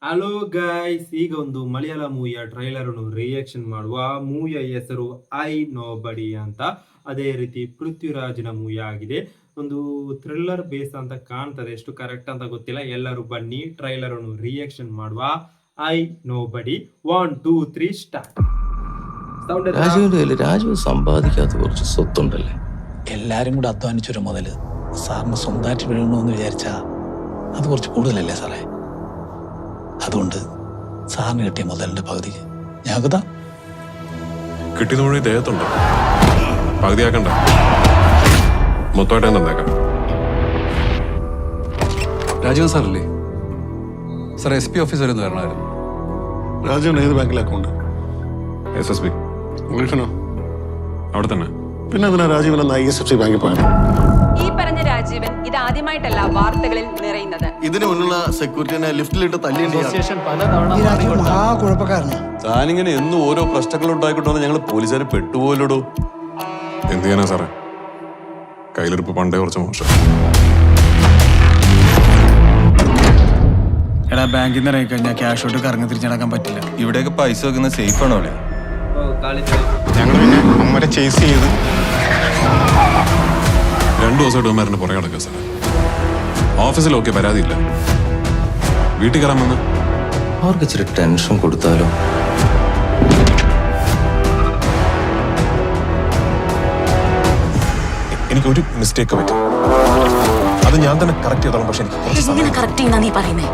Hello guys, ಈಗ ಒಂದು Malayala ಮೂವಿಯ trailer ಅನ್ನು ರಿಯಾಕ್ಷನ್ ಮಾಡುವ. ಮೂವಿಯ ಹೆಸರು ಐ ನೋ ಬಡಿ ಅಂತ. ಅದೇ ರೀತಿ ಪೃಥ್ವಿರಾಜ್ನ ಮೂವಿ ಆಗಿದೆ. ಒಂದು ಥ್ರಿಲ್ಲರ್ ಬೇಸ್ ಅಂತ ಕಾಣ್ತದೆ, ಎಷ್ಟು ಕರೆಕ್ಟ್ ಅಂತ ಗೊತ್ತಿಲ್ಲ. ಎಲ್ಲರೂ ಬನ್ನಿ ಟ್ರೈಲರ್ ಅನ್ನು ರಿಯಾಕ್ಷನ್ ಮಾಡುವ. ಐ ನೋ ಬಡಿ 1 2 3 സ്റ്റാർട്ട്. രാജുവിന്റെ കയ്യിൽ രാജു സമ്പാദിക്കാത്ത കുറച്ച് സ്വത്തുണ്ടല്ലേ? എല്ലാരും കൂടെ അധ്വാനിച്ചൊരു മുതല് സാറിന് സ്വന്തമായിട്ട് വീഴണമെന്ന് വിചാരിച്ചാ അത് കുറച്ച് കൂടുതലല്ലേ സാറേ? അതുകൊണ്ട് സാറിന് കിട്ടിയ മുതലിന്റെ പകുതി ഞങ്ങൾക്കുതാ. കിട്ടിയത് മുഴുവൻ ദേഹത്തുണ്ട്, പകുതിയാക്കണ്ട, മൊത്തമായിട്ട് ഞാൻ തന്നേക്കാം. രാജീവൻ സാറല്ലേ? സാർ SP ഓഫീസ് വരെ ഒന്ന് വരണമായിരുന്നു. രാജുവിന് ഏത് ബാങ്കിൽ അക്കൗണ്ട്? SSB. ഗൾഫിനോ? അവിടെ തന്നെ. പിന്നെ അതിനാ രാജീവൻ ISFC ബാങ്കിൽ പോയത്? ഈ പറഞ്ഞ രാജീവൻ ഇത് ആദ്യമായിട്ടല്ല വാർത്തകളിൽ നിറയുന്നത്. ഇതിന് മുന്നുള്ള സെക്യൂരിറ്റിനെ ലിഫ്റ്റിലിട്ട് താനിങ്ങനെ എന്നും ഓരോ പ്രശ്നങ്ങൾ ഉണ്ടായിക്കൊണ്ടോ ഞങ്ങൾ പോലീസുകാർ പെട്ടുപോലോ. എന്ത് ചെയ്യാനാ സാറേ, കയ്യിലിരിപ്പ് പണ്ടേ കുറച്ച് മോശം. എടാ, ബാങ്കിൽ നിന്ന് ഇറങ്ങി കഴിഞ്ഞാൽ ക്യാഷ് ഔട്ട് കറങ്ങി തിരിച്ചടക്കാൻ പറ്റില്ല. ഇവിടെയൊക്കെ പൈസ വെക്കുന്ന സേഫ് ആണോ? ഞങ്ങൾ പിന്നെ അമ്മരെ ചേസ് ചെയ്ത് 2 ദിവസമായിട്ട് ഉമ്മാരുടെ പുറകെ നടക്കുക സാറേ. ഓഫീസിലൊക്കെ പരാതിയില്ല, വീട്ടിൽ കയറാൻ വന്ന് അവർക്ക് ഇച്ചിരി ടെൻഷൻ കൊടുത്താലോ? എനിക്കൊരു മിസ്റ്റേക്ക് പറ്റി, അത് ഞാൻ തന്നെ കറക്റ്റ് ചെയ്തോളാം. പക്ഷെ എനിക്ക് കറക്റ്റ് ചെയ്യുന്ന നീ പറയുന്നേ?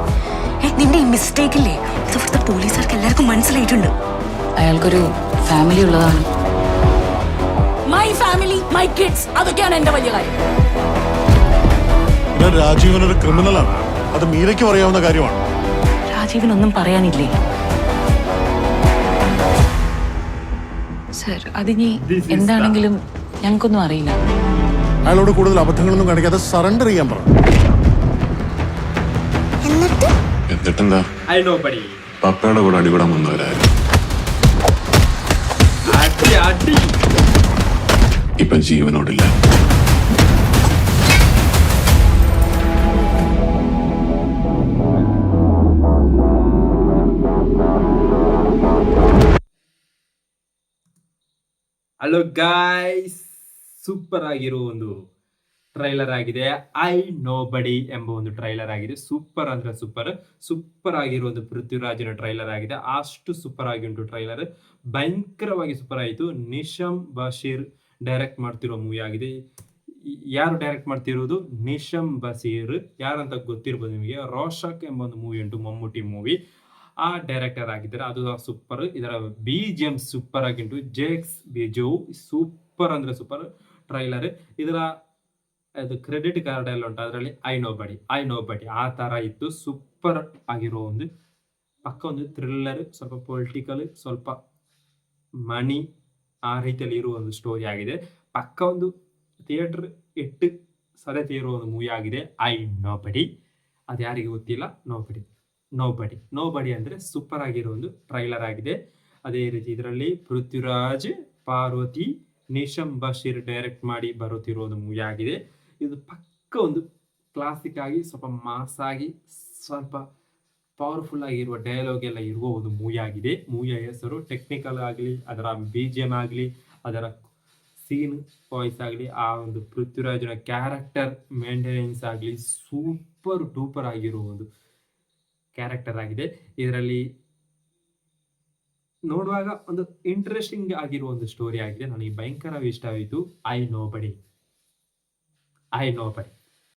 നിന്റെ ഈ മിസ്റ്റേക്കില്ലേ, ഇത് ഇവിടുത്തെ പോലീസുകാർക്ക് എല്ലാവർക്കും മനസ്സിലായിട്ടുണ്ട്. അയാൾക്കൊരു ഫാമിലി ഉള്ളതാണ്. മൈ ഫാമിലി, മൈ കിഡ്സ്, അതൊക്കെയാണ് എന്റെ വലിയ കാര്യം. രാജീവൻ ഒരു ക്രിമിനലാണ്, അത് മീരയ്ക്ക് പറയാവുന്ന കാര്യമാണ്. രാജീവനൊന്നും പറയാനില്ലേ സർ? അതിനി എന്താണെങ്കിലും ഞങ്ങൾക്കൊന്നും അറിയില്ല. അയാളോട് കൂടുതൽ അബദ്ധങ്ങളൊന്നും കാണിക്കാതെ സറണ്ടർ ചെയ്യാൻ പറ. എന്നിട്ടെന്താ, ഐ നോ ബഡി പപ്പയുടെ കൂടെ അടികൂടാൻ വന്നവരായിരുന്നു. ഇപ്പൊ ജീവനോടില്ല. ಹಲೋ ಗಾಯ್ಸ್, ಸೂಪರ್ ಆಗಿರೋ ಒಂದು ಟ್ರೈಲರ್ ಆಗಿದೆ. ಐ ನೋ ಬಡಿ ಎಂಬ ಒಂದು ಟ್ರೈಲರ್ ಆಗಿದೆ. ಸೂಪರ್ ಅಂದ್ರೆ ಸೂಪರ್, ಸೂಪರ್ ಆಗಿರೋ ಒಂದು ಪೃಥ್ವಿರಾಜ್ನ ಟ್ರೈಲರ್ ಆಗಿದೆ. ಅಷ್ಟು ಸೂಪರ್ ಆಗಿ ಉಂಟು ಟ್ರೈಲರ್, ಭಯಂಕರವಾಗಿ ಸೂಪರ್ ಆಯಿತು. ನಿಶಮ್ ಬಶೀರ್ ಡೈರೆಕ್ಟ್ ಮಾಡ್ತಿರೋ ಮೂವಿ ಆಗಿದೆ. ಯಾರು ಡೈರೆಕ್ಟ್ ಮಾಡ್ತಿರೋದು? ನಿಶಮ್ ಬಶೀರ್. ಯಾರಂತ ಗೊತ್ತಿರ್ಬೋದು ನಿಮಗೆ. ರೋಷಕ್ ಎಂಬ ಒಂದು ಮೂವಿ ಉಂಟು, ಮಮ್ಮೂಟಿ ಮೂವಿ, ಆ ಡೈರೆಕ್ಟರ್ ಆಗಿದ್ದಾರೆ. ಅದು ಸೂಪರ್. ಇದರ BGM ಸೂಪರ್ ಆಗಿಂಟು. ಜೆಕ್ಸ್ ಬಿಜು ಸೂಪರ್ ಅಂದ್ರೆ ಸೂಪರ್ ಟ್ರೈಲರ್. ಇದರ ಅದು ಕ್ರೆಡಿಟ್ ಕಾರ್ಡ್ ಎಲ್ಲ ಉಂಟು, ಅದರಲ್ಲಿ ಐ ನೋ ಬಡಿ ಆ ತರ ಇತ್ತು. ಸೂಪರ್ ಆಗಿರೋ ಒಂದು ಪಕ್ಕ ಒಂದು ಥ್ರಿಲ್ಲರ್, ಸ್ವಲ್ಪ ಪೊಲಿಟಿಕಲ್, ಸ್ವಲ್ಪ ಮನಿ, ಆ ರೀತಿಯಲ್ಲಿ ಇರುವ ಒಂದು ಸ್ಟೋರಿ ಆಗಿದೆ. ಪಕ್ಕ ಒಂದು ಥಿಯೇಟರ್ ಇಟ್ಟು ಸದತೆ ಇರುವ ಒಂದು ಮೂವಿ ಆಗಿದೆ ಐ ನೋ ಬಡಿ. ಅದು ಯಾರಿಗೆ ಗೊತ್ತಿಲ್ಲ, ನೋ ಬಡಿ ಅಂದ್ರೆ ಸೂಪರ್ ಆಗಿರೋ ಒಂದು ಟ್ರೈಲರ್ ಆಗಿದೆ. ಅದೇ ರೀತಿ ಇದರಲ್ಲಿ ಪೃಥ್ವಿರಾಜ್, ಪಾರ್ವತಿ, ನಿಶಮ್ ಬಶೀರ್ ಡೈರೆಕ್ಟ್ ಮಾಡಿ ಬರುತ್ತಿರೋ ಒಂದು ಮೂವಿ ಆಗಿದೆ. ಇದು ಪಕ್ಕ ಒಂದು ಕ್ಲಾಸಿಕ್ ಆಗಿ, ಸ್ವಲ್ಪ ಮಾಸ್ ಆಗಿ, ಸ್ವಲ್ಪ ಪವರ್ಫುಲ್ ಆಗಿರುವ ಡೈಲಾಗ್ ಎಲ್ಲ ಇರುವ ಒಂದು ಮೂವಿ ಆಗಿದೆ. ಮೂವಿಯ ಹೆಸರು ಟೆಕ್ನಿಕಲ್ ಆಗಲಿ, ಅದರ BGM ಆಗಲಿ, ಅದರ ಸೀನ್ ವಾಯ್ಸ್ ಆಗಲಿ, ಆ ಒಂದು ಪೃಥ್ವಿರಾಜ್ನ ಕ್ಯಾರೆಕ್ಟರ್ ಮೇಂಟೆನೆನ್ಸ್ ಆಗಲಿ, ಸೂಪರ್ ಡೂಪರ್ ಆಗಿರುವ ಒಂದು ಕ್ಯಾರೆಕ್ಟರ್ ಆಗಿದೆ. ಇದರಲ್ಲಿ ನೋಡುವಾಗ ಒಂದು ಇಂಟ್ರೆಸ್ಟಿಂಗ್ ಆಗಿರುವ ಒಂದು ಸ್ಟೋರಿ ಆಗಿದೆ. ನನಗೆ ಭಯಂಕರವಾಗಿ ಇಷ್ಟ ಆಯಿತು. ಐ ನೋ ಬಡಿ.